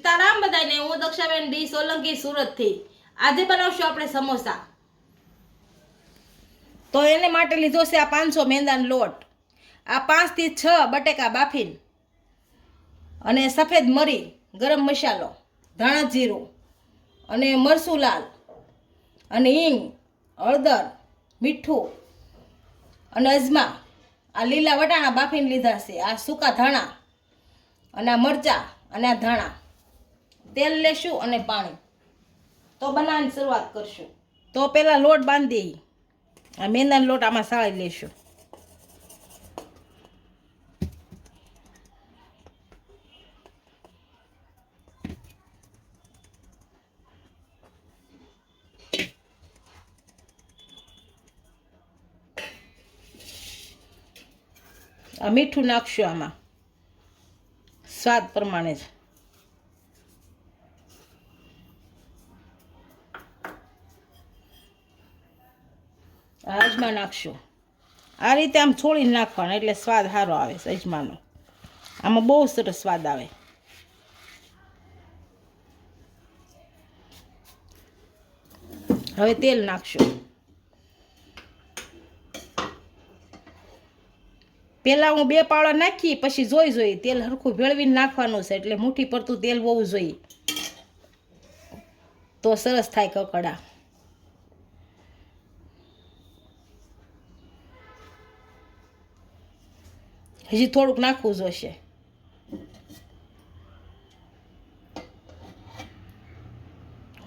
સીતારામ બધાને। હું દક્ષાબેન ડી સોલંકી સુરતથી। આજે બનાવશું આપણે સમોસા। તો એને માટે લીધો છે આ 500 મેંદાનો લોટ, આ 5 થી 6 બટેકા બાફીને, અને સફેદ મરી, ગરમ મસાલો, ધાણા જીરું અને મરચું લાલ અને હિંગ, હળદર, મીઠું અને અજમા। આ લીલા વટાણા બાફીને લીધા છે, આ સૂકા ધાણા અને આ મરચાં અને આ ધાણા। તેલ લેશું અને પાણી। તો બનાવવાની શરૂઆત કરશું। તો પહેલાં લોટ બાંધી દઈએ। આ મેંદાનો લોટ આમાં સાળી લેશું। આ મીઠું નાખશું આમાં સ્વાદ પ્રમાણે જ। અજમા નાખશું। આ રીતે આમ છોડીને નાખવાનો એટલે સ્વાદ સારો આવે છે અજમાનો। આમાં બહુ સરસ સ્વાદ આવે। હવે તેલ નાખશું। પહેલાં હું 2 પાવડા નાખી, પછી જોઈ તેલ હરખું ભેળવીને નાખવાનું છે, એટલે મુઠ્ઠી પડતું તેલ હોવું જોઈએ તો સરસ થાય કકડા। હજી થોડુંક નાખવું જોઈશે।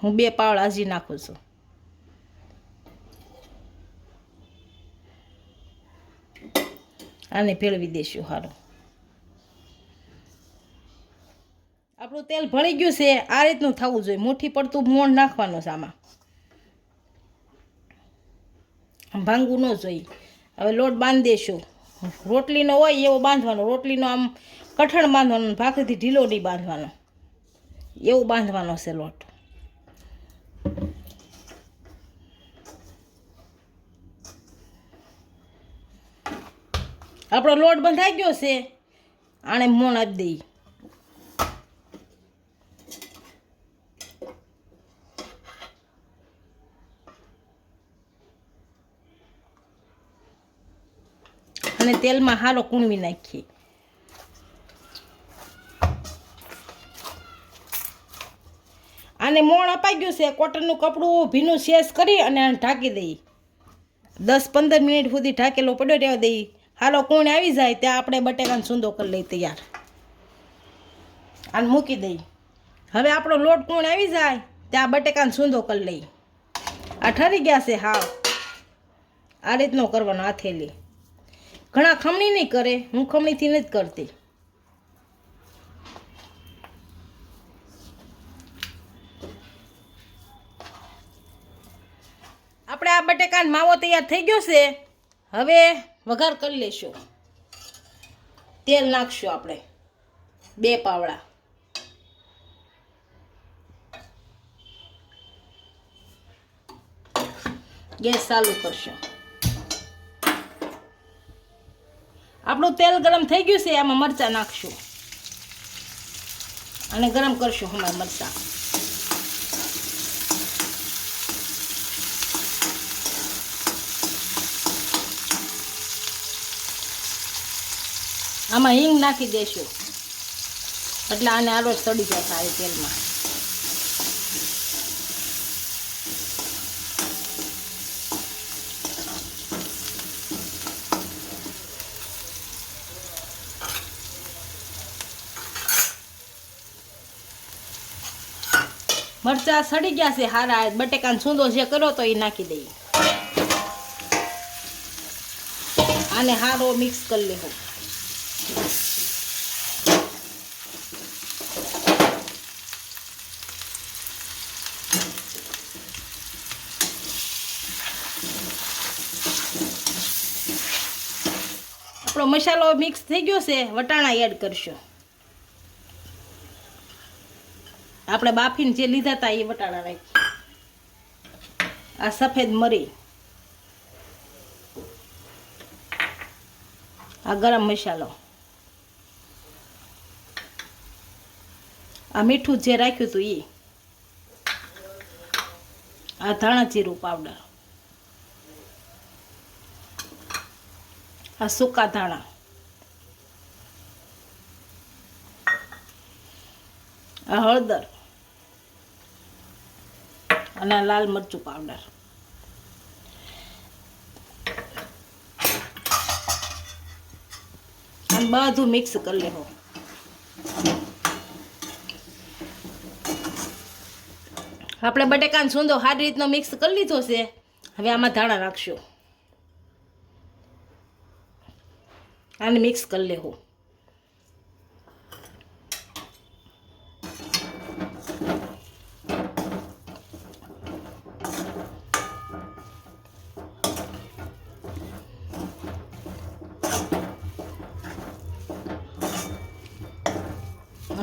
હું 2 પાવડા હજી નાખું છું। આને ભેળવી દઈશું સારું। આપણું તેલ ભળી ગયું છે। આ રીતનું થવું જોઈએ, મુઠ્ઠી પડતું મોણ નાખવાનું છે આમાં, ભાંગવું ન જોઈએ। હવે લોટ બાંધી દઈશું। રોટલીનો હોય એવો બાંધવાનો, રોટલીનો આમ કઠણ બાંધવાનો, ભાખરીથી ઢીલો નહીં બાંધવાનો, એવું બાંધવાનો છે લોટ। આપણો લોટ બંધાઈ ગયો છે, આને મોણ આપી દઈએ। અને તેલમાં હારો કૂણવી નાખીએ। આને મોણ અપાઈ ગયું છે। કોટનનું કપડું ભીનું શેષ કરી અને આને ઢાંકી દઈએ। 10-15 મિનિટ સુધી ઢાંકેલો પડ્યો રહેવા દઈએ। હાલો કૂણ આવી જાય ત્યાં આપણે બટેકાનો સૂંદો કરી લઈએ તૈયાર। આને મૂકી દઈએ। હવે આપણો લોટ કૂણ આવી જાય ત્યાં બટેકાનો સૂંદો કરી લઈએ। આ ઠરી ગયા છે હાવ, આ રીતનો કરવાનો હાથેલી। ઘણા ખમણી નહીં કરે, હું ખમણીથી નથી કરતી। આપણે આ બટેકાનો માવો તૈયાર થઈ ગયો છે। હવે વઘાર કરી લઈશું। તેલ નાખશું આપણે 2 પાવડા। ગેસ ચાલુ કરશું। આપણું તેલ ગરમ થઈ ગયું છે, આમાં મરચાં નાખશું અને ગરમ કરશું હમણાં મરચાં। આમાં હિંગ નાખી દઈશું એટલે આને આરો સડી જાય સારી તેલમાં। મરચાં સડી ગયા છે હારા। બટેકાનો સૂંદો જે કર્યો તો એ નાખી દઈએ। આને હારો મિક્સ કરી લેવું। આપણો મસાલો મિક્સ થઈ ગયો છે, વટાણા એડ કરશું। આપણે બાફીને જે લીધા હતા એ વટાણા નાખીએ। આ સફેદ મરી, આ ગરમ મસાલો, આ મીઠું જે રાખ્યું હતું એ, આ ધાણા જીરું પાવડર, આ સૂકા ધાણા, આ હળદર અને આ લાલ મરચું પાવડર. અને બધું મિક્સ કરી લેવું. આપણે બટેકાનો સૂંદો સારી રીતનો મિક્સ કરી લીધો છે. હવે આમાં ધાણા નાખશું. આને મિક્સ કરી લેવું.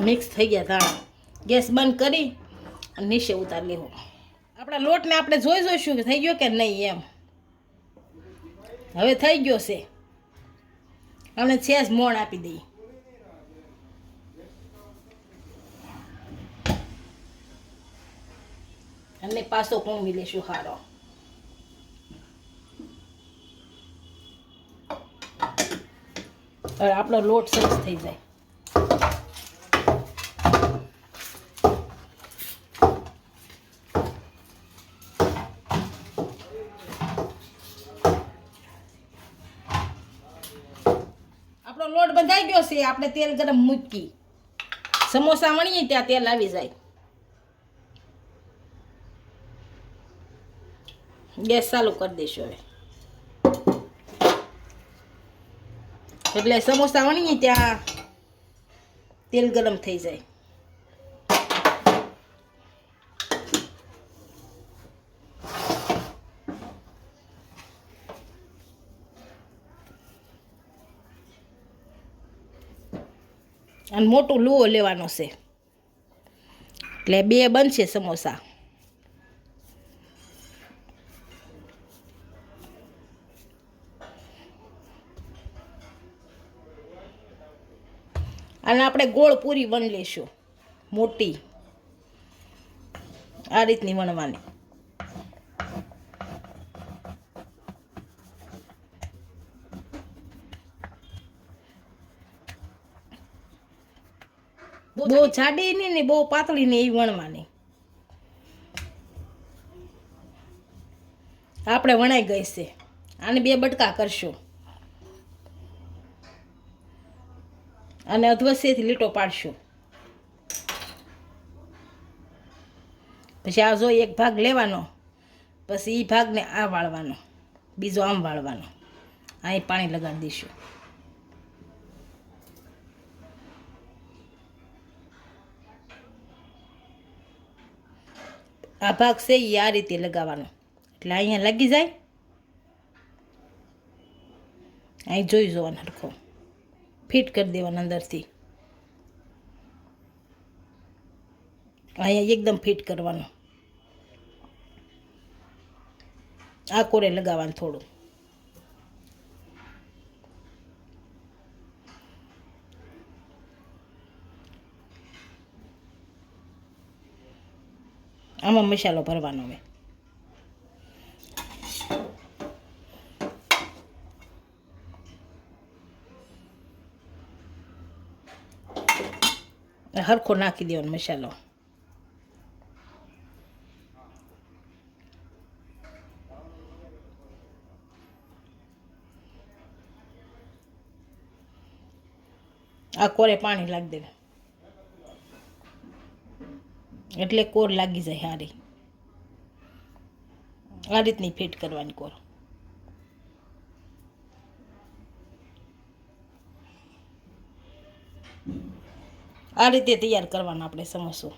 મિક્સ થઈ ગયા ધાણા. ગેસ બંધ કરી અને નીચે ઉતારી લેવું. આપણા લોટને આપણે જોઈશું કે થઈ ગયો કે નહીં એમ. હવે થઈ ગયો છે. અને છેજ મોણ આપી દઈએ. અને પાછો કૂણવી લેશું હારો. હવે આપણો લોટ સરસ થઈ જાય. આપણો લોટ બંધાઈ ગયો છે. આપણે તેલ ગરમ મૂકી સમોસા વણીએ ત્યાં તેલ આવી જાય. ગેસ ચાલુ કરી દઈશું હવે. એટલે સમોસા વણીએ ત્યાં તેલ ગરમ થઈ જાય. અને મોટું લુઓ લેવાનો છે એટલે 2 બનશે સમોસા. અને આપણે ગોળ પૂરી વણી લઈશું. મોટી આ રીતની વણવાની. બહુ જાડી નહીં ને બહુ પાતળી નહીં એવી વણવાની. આપણે વણાઈ ગઈ છે. આને 2 બટકા કરશું અને અધવસ્યથી લીટો પાડશું. પછી આ જો એક ભાગ લેવાનો, પછી એ ભાગને આ વાળવાનો, બીજો આમ વાળવાનો. અહીં પાણી લગાડી દઈશું. આ ભાગ છે એ આ રીતે લગાવવાનો એટલે અહીંયા લાગી જાય. અહીં જોઈ જોવાનો હરખો ફિટ કરી દેવાનો અંદરથી. અહીંયા એકદમ ફિટ કરવાનો. આ કોરે લગાવવાનું થોડું. આમાં મસાલો ભરવાનો હવે. હરખો નાખી દેવાનો મસાલો. આ કોરે પાણી લાગી દેવું એટલે કોર લાગી જાય સારી. આ રીતની ફિટ કરવાની કોર. આ રીતે તૈયાર કરવાનો આપણે સમોસો.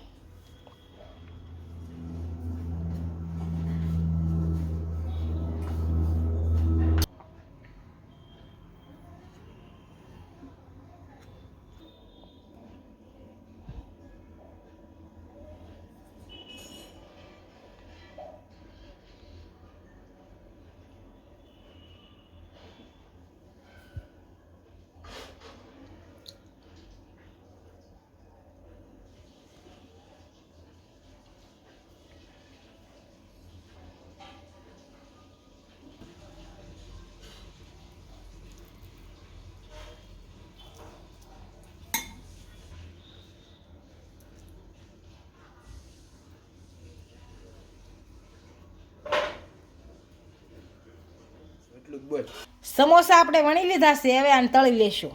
એટલું જ બોલ. સમોસા આપણે વણી લીધા છે, હવે આને તળી લેશું.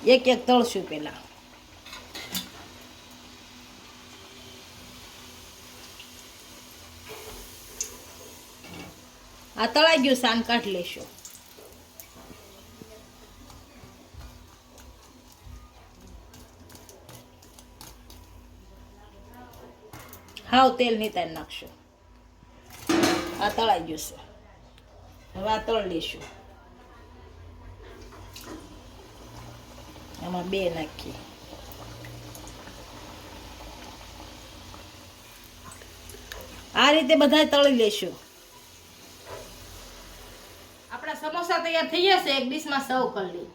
એક એક તળશું પેલા. આ તળાઈ ગયું, સાન કાઢી લેશું. હાવ તેલ નીતારી નાખશું. આ તળાઈ ગયું છે, હવે આ તળ લઈશું. આમાં 2 નાખીએ. આ રીતે બધા તળી લેશું. આપણા સમોસા તૈયાર થઈ જશે, એક ડીશમાં સર્વ કરી લઈએ.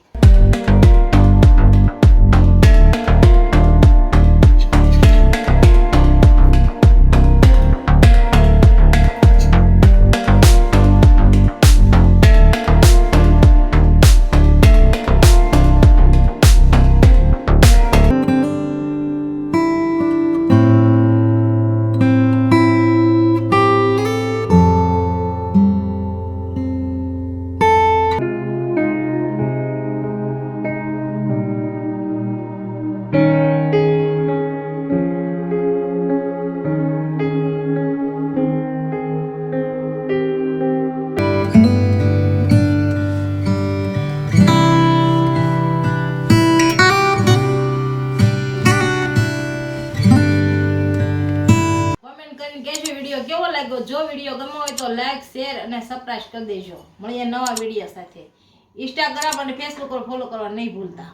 વિડીયો કેવો લાગ્યો? જો વિડીયો ગમ્યો હોય તો લાઈક, શેર અને સબસ્ક્રાઇબ કરી દેજો. મળીએ નવા વિડીયો સાથે. ઇન્સ્ટાગ્રામ અને ફેસબુક પર ફોલો કરવા નહીં ભૂલતા.